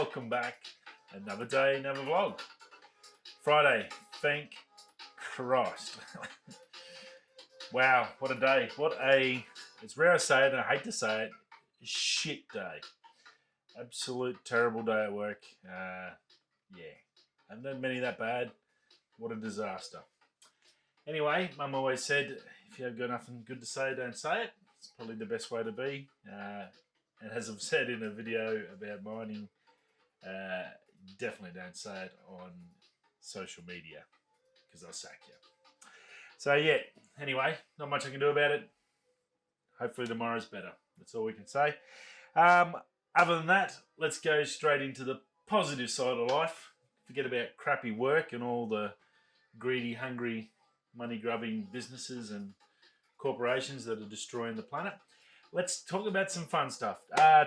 welcome back. Another day, another vlog. Friday, thank Christ. Wow, what a day. It's rare I say it and I hate to say it, shit day. Absolute terrible day at work. Yeah, haven't had many that bad. What a disaster. Anyway, Mum always said, if you have got nothing good to say, don't say it. It's probably the best way to be. And as I've said in a video about mining, definitely don't say it on social media because they'll sack you. So yeah, anyway, not much I can do about it. Hopefully tomorrow's better. That's all we can say. Other than that, let's go straight into the positive side of life. Forget about crappy work and all the greedy, hungry, money-grubbing businesses and corporations that are destroying the planet. Let's talk about some fun stuff.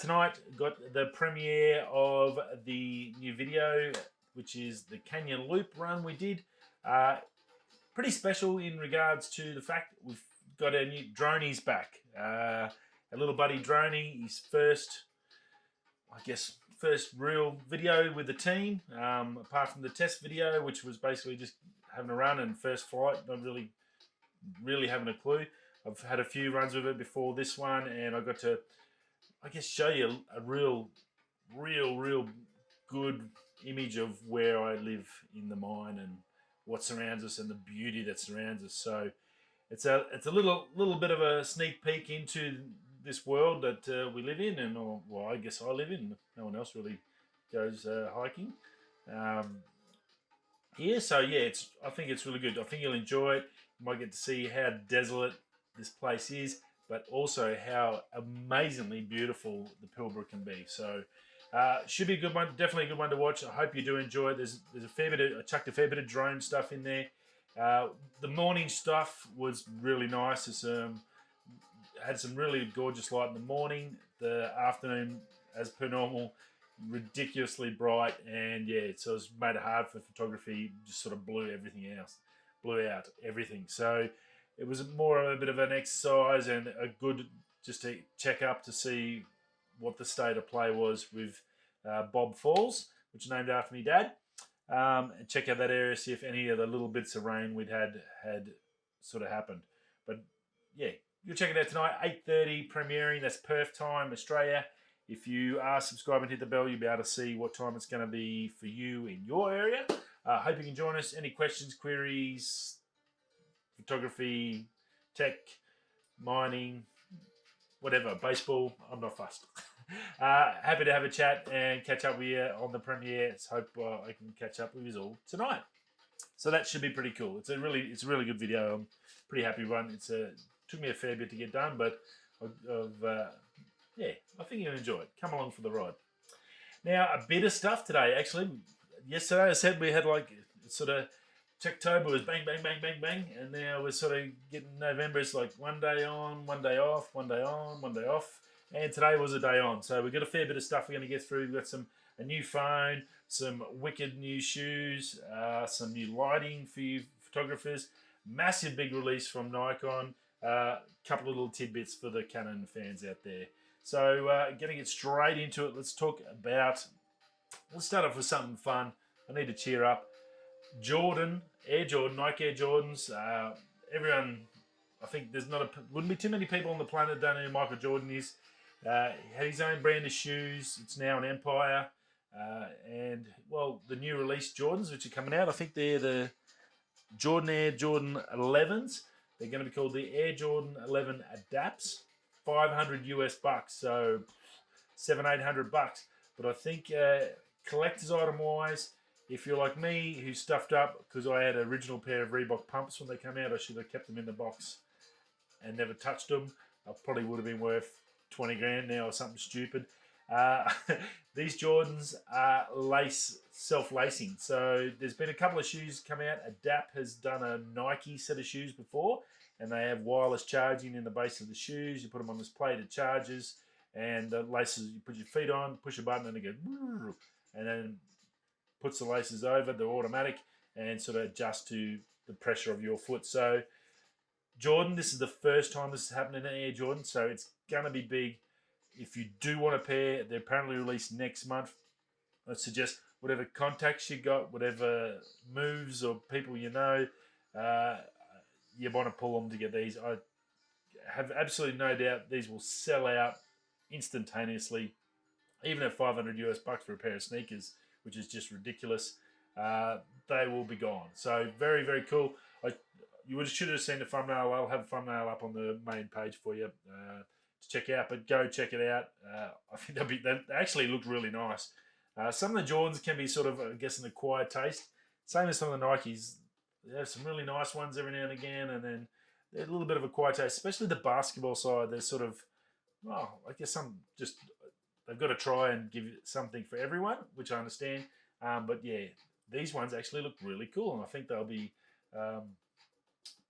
Tonight, got the premiere of the new video, which is the Canyon Loop run we did. Pretty special in regards to the fact that we've got our new dronies back. Our little buddy Droney, his first real video with the team, apart from the test video, which was basically just having a run and first flight, not really having a clue. I've had a few runs with it before this one, and I got to, show you a real good image of where I live in the mine and what surrounds us and the beauty that surrounds us. So it's a little bit of a sneak peek into this world that we live in, and I guess I live in. No one else really goes hiking here. So yeah, I think it's really good. I think you'll enjoy it. You might get to see how desolate this place is, but also how amazingly beautiful the Pilbara can be. So should be a good one, definitely a good one to watch. I hope you do enjoy it. There's a fair bit I chucked a fair bit of drone stuff in there. The morning stuff was really nice. It's had some really gorgeous light in the morning. The afternoon, as per normal, ridiculously bright, and yeah, so it's made it hard for photography. Just sort of blew out everything. So it was more of a bit of an exercise and a good just to check up to see what the state of play was with Bob Falls, which is named after me dad. And check out that area, see if any of the little bits of rain we'd had sort of happened. But yeah, you'll check it out tonight, 8:30 premiering. That's Perth time, Australia. If you are subscribed and hit the bell, you'll be able to see what time it's going to be for you in your area. Hope you can join us. Any questions, queries, photography, tech, mining, whatever, baseball, I'm not fussed. Happy to have a chat and catch up with you on the premiere. Hope I can catch up with you all tonight. So that should be pretty cool. It's a really good video. I'm pretty happy with one. Took me a fair bit to get done, but yeah, I think you'll enjoy it. Come along for the ride. Now, a bit of stuff today. Actually, yesterday I said we had sort of October was bang, bang, bang, bang, bang, and now we're sort of getting November. It's like one day on, one day off, one day on, one day off, and today was a day on. So we've got a fair bit of stuff we're going to get through. We've got a new phone, some wicked new shoes, some new lighting for you photographers, massive big release from Nikon, couple of little tidbits for the Canon fans out there. So going to get straight into it. Let's start off with something fun. I need to cheer up. Nike Air Jordans. Everyone, I think wouldn't be too many people on the planet that don't know who Michael Jordan is. He had his own brand of shoes. It's now an empire. And well, the new release Jordans, which are coming out, I think they're the Air Jordan 11s. They're going to be called the Air Jordan 11 Adapts. $500 US, so $700-800. But I think collector's item wise, if you're like me, who stuffed up because I had an original pair of Reebok pumps when they came out, I should have kept them in the box and never touched them. I probably would have been worth 20 grand now or something stupid. These Jordans are self-lacing. So there's been a couple of shoes come out. Adapt has done a Nike set of shoes before, and they have wireless charging in the base of the shoes. You put them on this plate, it charges, and the laces, you put your feet on, push a button, and it goes, and then puts the laces over. They're automatic and sort of adjust to the pressure of your foot. So Jordan, this is the first time this is happening in Air Jordan, so it's going to be big. If you do want a pair, they're apparently released next month. I suggest whatever contacts you got, whatever moves or people you know, you want to pull them to get these. I have absolutely no doubt these will sell out instantaneously, even at 500 US bucks for a pair of sneakers, which is just ridiculous. They will be gone. So very, very cool. You should have seen the thumbnail. I'll have a thumbnail up on the main page for you to check out. But go check it out. I think they actually look really nice. Some of the Jordans can be sort of, I guess, an acquired taste. Same as some of the Nikes. They have some really nice ones every now and again, and then they're a little bit of a quiet taste, especially the basketball side. They're sort of, well, I guess they've got to try and give something for everyone, which I understand. But yeah, these ones actually look really cool, and I think they'll be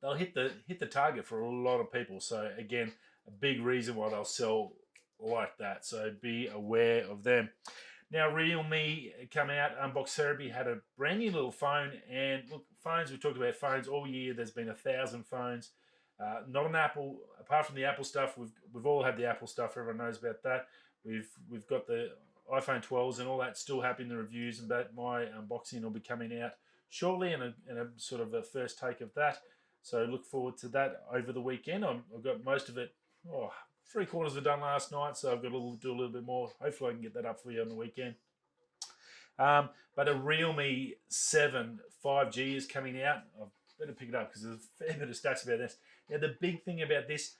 they'll hit the target for a lot of people. So again, a big reason why they'll sell like that. So be aware of them. Now, Realme come out, Unbox Therapy had a brand new little phone, and look, phones, we've talked about phones all year. There's been 1,000 phones. Not an Apple, apart from the Apple stuff. We've all had the Apple stuff. Everyone knows about that. We've got the iPhone 12s and all that still happening. The reviews and that. My unboxing will be coming out shortly, and a sort of a first take of that. So look forward to that over the weekend. I've got most of it. 3/4 are done last night, so I've got to do a little bit more. Hopefully I can get that up for you on the weekend. But a Realme 7 5G is coming out. I better pick it up because there's a fair bit of stats about this. Now, the big thing about this,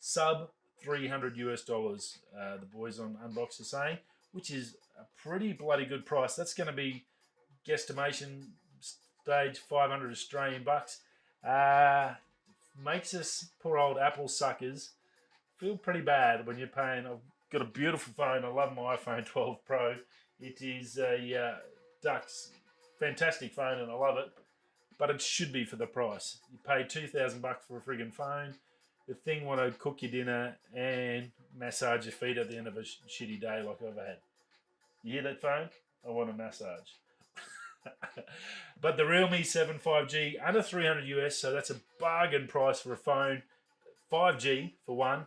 sub $300 US, the boys on Unbox are saying, which is a pretty bloody good price. That's going to be guesstimation stage 500 Australian bucks. Makes us poor old Apple suckers feel pretty bad when you're paying. I've got a beautiful phone. I love my iPhone 12 Pro. It is a fantastic phone, and I love it. But it should be for the price. You pay $2,000 for a friggin' phone. The thing want to cook your dinner and massage your feet at the end of a shitty day like I've ever had. You hear that, phone? I want a massage. But the Realme 7 5G, under 300 US, so that's a bargain price for a phone. 5G for one.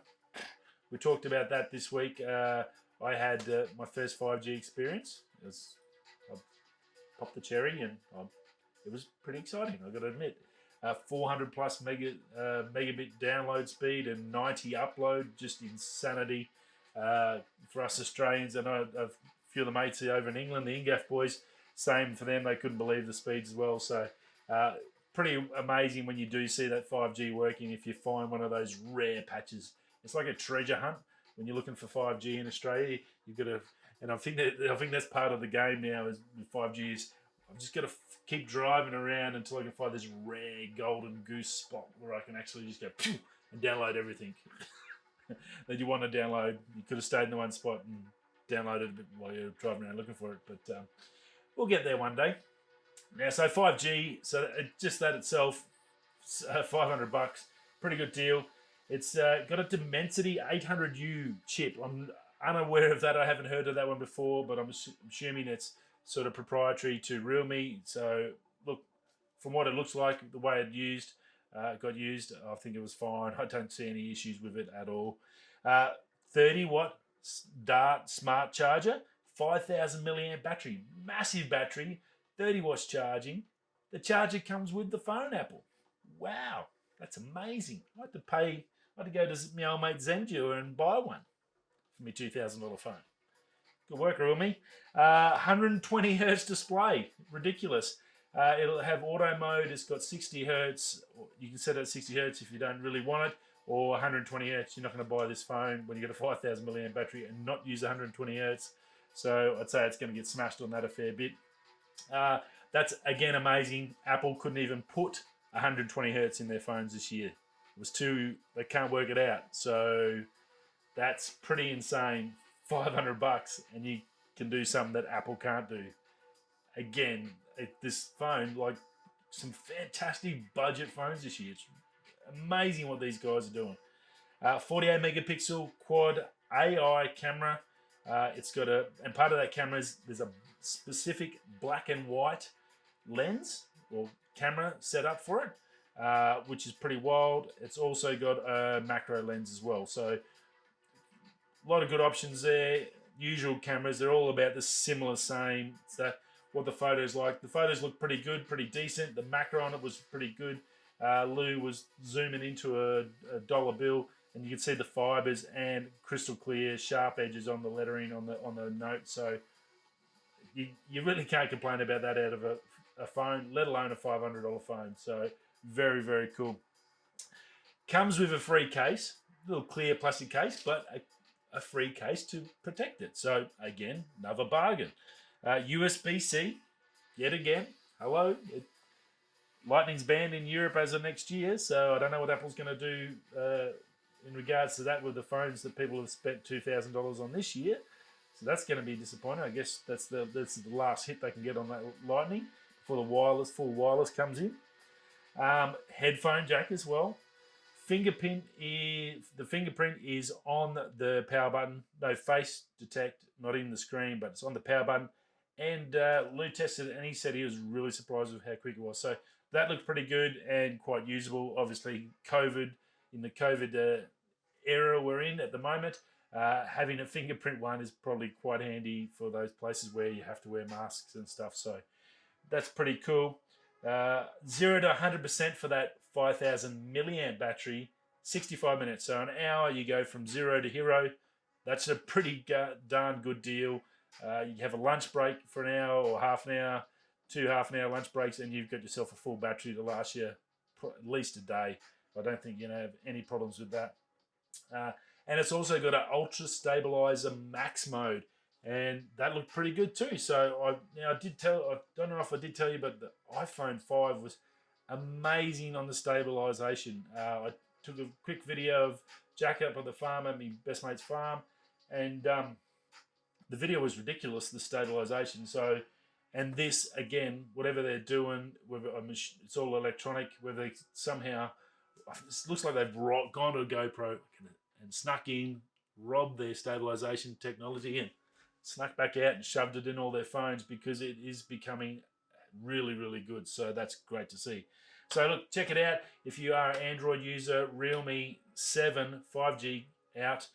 We talked about that this week. I had my first 5G experience. I popped the cherry, and it was pretty exciting, I've got to admit. 400 plus megabit download speed and 90 upload, just insanity for us Australians. I know a few of the mates over in England, the Ingaf boys, same for them. They couldn't believe the speeds as well. So pretty amazing when you do see that 5G working. If you find one of those rare patches, it's like a treasure hunt when you're looking for 5G in Australia. You've got to, and I think that's part of the game now. Is with 5G is I've just got to keep driving around until I can find this rare golden goose spot where I can actually just go and download everything that you want to download. You could have stayed in the one spot and downloaded a bit while you're driving around looking for it, but we'll get there one day. Now, so 5G, so just that itself, $500, pretty good deal. It's got a Dimensity 800U chip. I'm unaware of that. I haven't heard of that one before, but I'm assuming it's sort of proprietary to Realme. So, look, from what it looks like, the way it got used, I think it was fine. I don't see any issues with it at all. 30-watt Dart smart charger, 5,000 milliamp battery, massive battery, 30 watts charging. The charger comes with the phone, Apple. Wow, that's amazing. I had to go to my old mate Zenju and buy one for my $2,000 phone. Good work, Realme. 120 hertz display, ridiculous. It'll have auto mode. It's got 60 hertz. You can set it at 60 hertz if you don't really want it, or 120 hertz. You're not going to buy this phone when you get a 5,000 milliamp battery and not use 120 hertz. So I'd say it's going to get smashed on that a fair bit. That's again amazing. Apple couldn't even put 120 hertz in their phones this year. It was they can't work it out. So that's pretty insane. $500 and you can do something that Apple can't do. Again, this phone, like some fantastic budget phones this year. It's amazing what these guys are doing. 48 megapixel quad AI camera. It's got and part of that camera is there's a specific black and white lens or camera set up for it, which is pretty wild. It's also got a macro lens as well. So a lot of good options there. usual cameras. They're all about the similar same. So what the photos like. The photos look pretty good, pretty decent. The macro on it was pretty good. Lou was zooming into a dollar bill, and you can see the fibers and crystal clear, sharp edges on the lettering on the note. So you really can't complain about that out of a phone, let alone a $500 phone. So very, very cool. Comes with a free case, a little clear plastic case, but a free case to protect it. So again, another bargain. USB-C, yet again. Hello. Lightning's banned in Europe as of next year, so I don't know what Apple's going to do in regards to that with the phones that people have spent $2,000 on this year. So that's going to be disappointing. I guess that's the last hit they can get on that Lightning before the full wireless comes in. Headphone jack as well. The fingerprint is on the power button. No face detect, not in the screen, but it's on the power button. And Lou tested it, and he said he was really surprised with how quick it was. So that looked pretty good and quite usable. Obviously, in the COVID era we're in at the moment, having a fingerprint one is probably quite handy for those places where you have to wear masks and stuff. So that's pretty cool. 0 to 100% for that 5,000 milliamp battery, 65 minutes. So an hour, you go from 0 to hero. That's a pretty darn good deal. You have a lunch break for an hour or half an hour, 2 half-an-hour lunch breaks, and you've got yourself a full battery to last you at least a day. I don't think you're going to have any problems with that. And it's also got an ultra stabilizer max mode, and that looked pretty good too. So I don't know if I did tell you, but the iPhone 5 was amazing on the stabilization. I took a quick video of Jack up at the farm at my best mate's farm, and the video was ridiculous, the stabilization. So, and this again, whatever they're doing, it's all electronic. Whether they somehow, it looks like they've gone to a GoPro and snuck in, robbed their stabilization technology, and snuck back out and shoved it in all their phones, because it is becoming really, really good. So that's great to see. So look, check it out. If you are an Android user, Realme 7 5G out.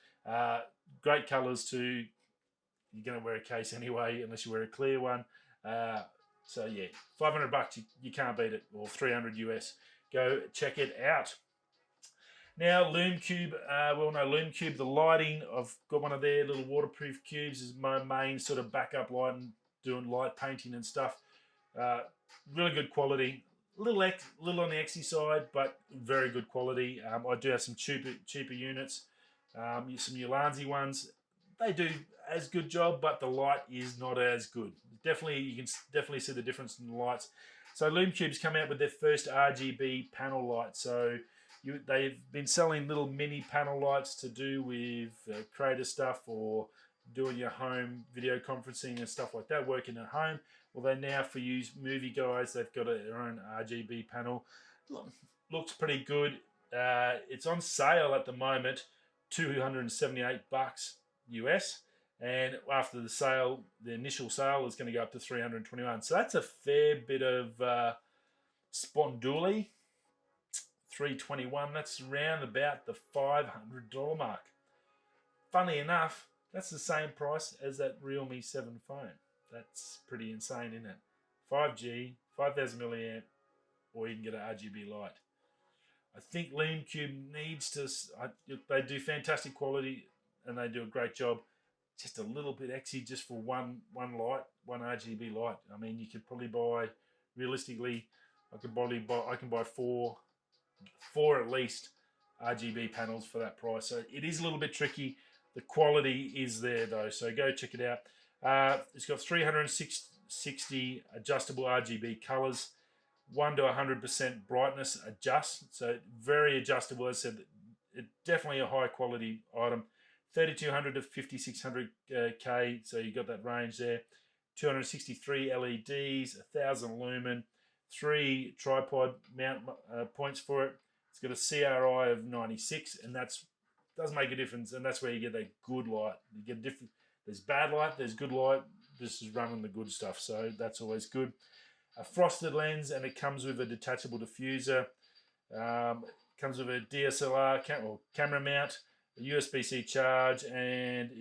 Great colors too. You're going to wear a case anyway, unless you wear a clear one. So yeah, $500, you can't beat it, or $300 US. Go check it out. Now, Lume Cube, Lume Cube, the lighting, I've got one of their little waterproof cubes as my main sort of backup light and doing light painting and stuff. Really good quality. A little on the XY side, but very good quality. I do have some cheaper units, some Ulanzi ones. They do as good job, but the light is not as good. You can definitely see the difference in the lights. So Lume Cube's come out with their first RGB panel light. So they've been selling little mini panel lights to do with creator stuff or doing your home video conferencing and stuff like that, working at home. Well, they now, for you movie guys, they've got their own RGB panel. Looks pretty good. It's on sale at the moment, $278 US. And after the sale, the initial sale is going to go up to $321. So that's a fair bit of sponduli. $321. That's around about the $500 mark. Funnily enough, that's the same price as that Realme 7 phone. That's pretty insane, isn't it? 5G, 5,000 milliamp, or you can get an RGB light. I think Lume Cube needs to. They do fantastic quality and they do a great job. Just a little bit exy just for one light, one RGB light. I mean, you could probably buy, realistically, I can buy four at least RGB panels for that price. So it is a little bit tricky. The quality is there though, so go check it out. It's got 360 adjustable RGB colors, 1 to 100% brightness adjust. So very adjustable. As I said, it's definitely a high quality item. 3200 to 5600 K, so you got that range there. 263 LEDs, 1000 lumen, 3 tripod mount points for it. It's got a CRI of 96, and does make a difference, and that's where you get that good light. You get different. There's bad light, there's good light. This is running the good stuff, so that's always good. A frosted lens, and it comes with a detachable diffuser. Comes with a DSLR camera mount. a USB-C charge, and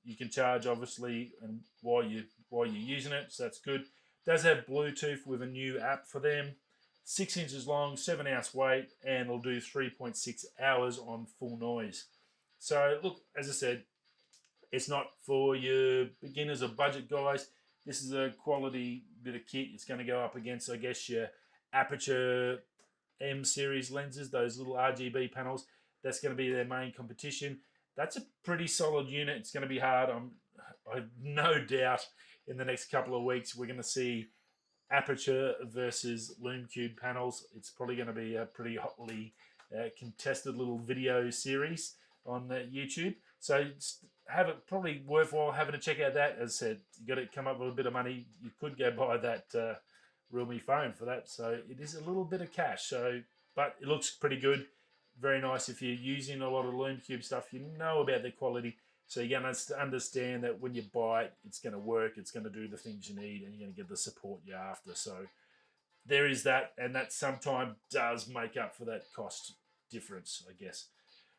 you can charge obviously and while you're using it, so that's good. It does have Bluetooth with a new app for them. 6 inches long, 7-ounce weight, and it'll do 3.6 hours on full noise. So look, as I said, it's not for your beginners or budget guys. This is a quality bit of kit. It's going to go up against, I guess, your Aperture M series lenses, those little RGB panels. That's going to be their main competition. That's a pretty solid unit. It's going to be hard. I have no doubt in the next couple of weeks we're going to see Aperture versus Lume Cube panels. It's probably going to be a pretty hotly contested little video series on YouTube. So have it probably worthwhile having to check out that. As I said, you got to come up with a bit of money. You could go buy that Realme phone for that. So it is a little bit of cash. So, but it looks pretty good. Very nice. If you're using a lot of Lume Cube stuff, you know about the quality. So you're going to understand that when you buy it, it's going to work, it's going to do the things you need, and you're going to get the support you're after. So there is that, and that sometimes does make up for that cost difference, I guess.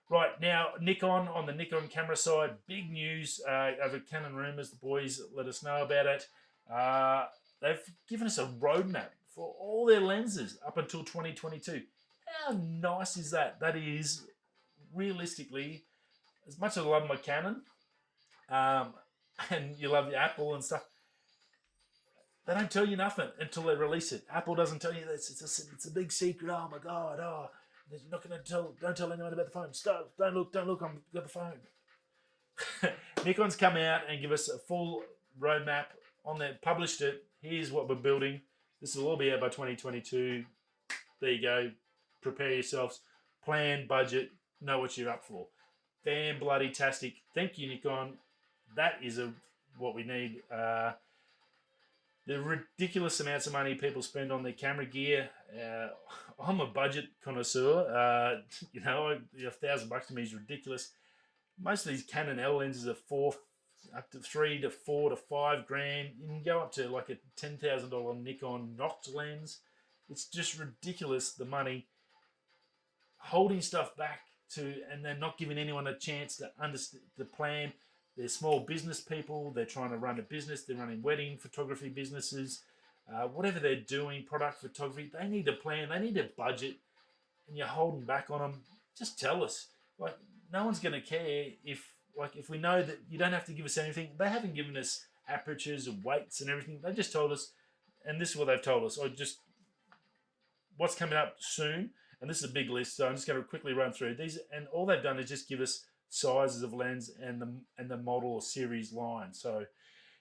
Right, now, Nikon, on the Nikon camera side, big news over Canon Rumors. The boys let us know about it. They've given us a roadmap for all their lenses up until 2022. How nice is that? That is, realistically, as much as I love my Canon, and you love your Apple and stuff, they don't tell you nothing until they release it. Apple doesn't tell you this. It's a big secret. Oh my God. Oh, they're not going to don't tell anyone about the phone. Stop. Don't look. I've got the phone. Nikon's come out and give us a full roadmap on there. Published it. Here's what we're building. This will all be out by 2022. There you go. Prepare yourselves. Plan, budget, know what you're up for. Fan-bloody-tastic. Thank you, Nikon. That is what we need. The ridiculous amounts of money people spend on their camera gear. I'm a budget connoisseur. You know, $1,000 to me is ridiculous. Most of these Canon L lenses are up to $3 to $4 to $5 grand. You can go up to like a $10,000 Nikon Noct lens. It's just ridiculous, the money. Holding stuff back and they're not giving anyone a chance to understand the plan. They're small business people. They're trying to run a business. They're running wedding photography businesses. Whatever they're doing, product photography, they need a plan. They need a budget. And you're holding back on them. Just tell us. Like, no one's going to care if we know that you don't have to give us anything. They haven't given us apertures and weights and everything. They just told us, and this is what they've told us. What's coming up soon. And this is a big list, so I'm just going to quickly run through these. And all they've done is just give us sizes of lens and the model or series line. So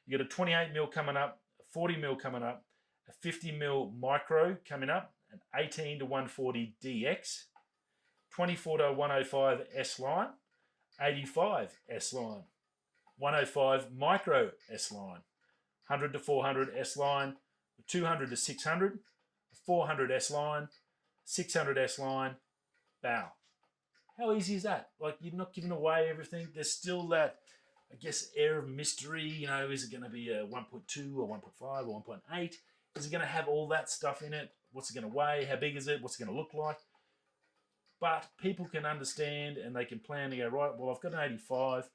you got a 28mm coming up, a 40mm coming up, a 50mm micro coming up, an 18 to 140 DX, 24 to 105 S line, 85 S line, 105 micro S line, 100 to 400 S line, 200 to 600, 400 S line, 600 S line, bow. How easy is that? Like, you're not giving away everything. There's still that, I guess, air of mystery. You know, is it going to be a 1.2 or 1.5 or 1.8? Is it going to have all that stuff in it? What's it going to weigh? How big is it? What's it going to look like? But people can understand and they can plan to go, right, well, I've got an 85.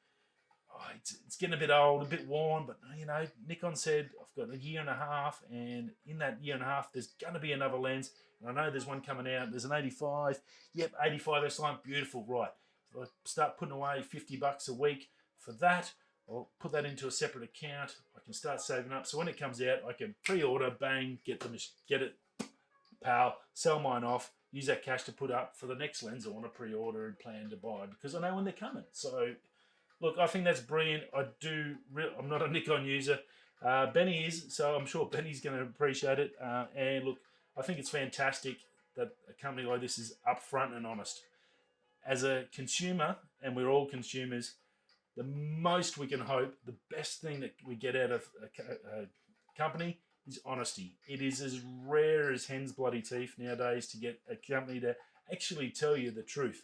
Oh, it's getting a bit old, a bit worn, but, you know, Nikon said, I've got a year and a half, and in that year and a half, there's going to be another lens. And I know there's one coming out. There's an 85. Yep, 85 S line, beautiful, right. So I start putting away $50 a week for that. I'll put that into a separate account. I can start saving up. So when it comes out, I can pre-order, bang, get it, pal, sell mine off, use that cash to put up for the next lens I want to pre-order and plan to buy because I know when they're coming. So, look, I think that's brilliant. I'm not a Nikon user. Benny is, so I'm sure Benny's going to appreciate it. And look, I think it's fantastic that a company like this is upfront and honest. As a consumer, and we're all consumers, the most we can hope, the best thing that we get out of a company is honesty. It is as rare as hen's bloody teeth nowadays to get a company to actually tell you the truth.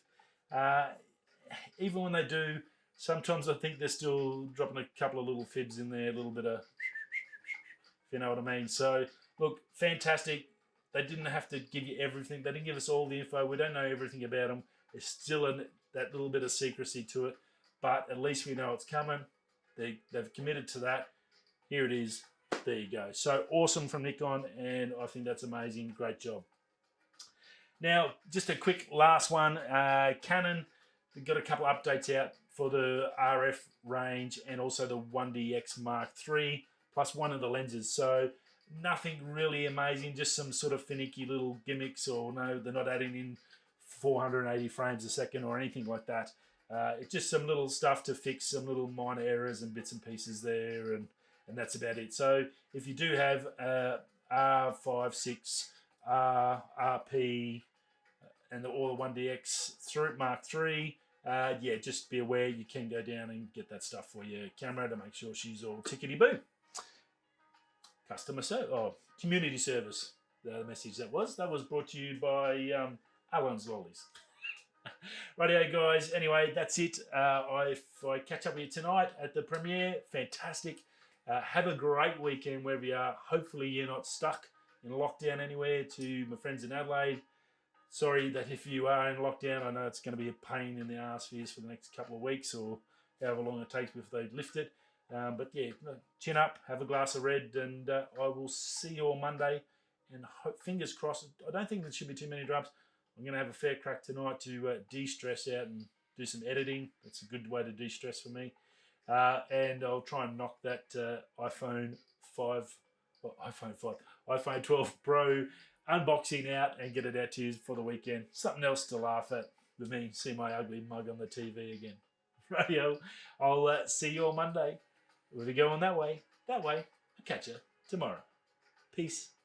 Even when they do, sometimes I think they're still dropping a couple of little fibs in there, a little bit of, if you know what I mean. So, look, fantastic. They didn't have to give you everything. They didn't give us all the info. We don't know everything about them. that little bit of secrecy to it, but at least we know it's coming. They've committed to that. Here it is. There you go. So awesome from Nikon, and I think that's amazing. Great job. Now, just a quick last one. Canon, they've got a couple of updates out for the RF range and also the 1DX Mark III, plus one of the lenses. So nothing really amazing, just some sort of finicky little gimmicks, or no, they're not adding in 480 frames a second or anything like that. It's just some little stuff to fix some little minor errors and bits and pieces there, and that's about it. So if you do have R5, 6, RP, and all the 1DX through Mark III, yeah, just be aware you can go down and get that stuff for your camera to make sure she's all tickety-boo. Customer service, community service, the message that was brought to you by Alan's Lollies. Rightio, guys. Anyway, that's it. If I catch up with you tonight at the premiere, fantastic. Have a great weekend wherever you are. Hopefully you're not stuck in lockdown anywhere. To my friends in Adelaide, sorry that if you are in lockdown, I know it's going to be a pain in the arse for you for the next couple of weeks or however long it takes before they lift it. But yeah, chin up, have a glass of red, and I will see you on Monday. And fingers crossed, I don't think there should be too many drops. I'm going to have a fair crack tonight to de-stress out and do some editing. That's a good way to de-stress for me. And I'll try and knock that iPhone 12 Pro unboxing out and get it out to you for the weekend. Something else to laugh at with me, see my ugly mug on the TV again. Radio, I'll see you on Monday. We'll be going that way. I'll catch you tomorrow. Peace.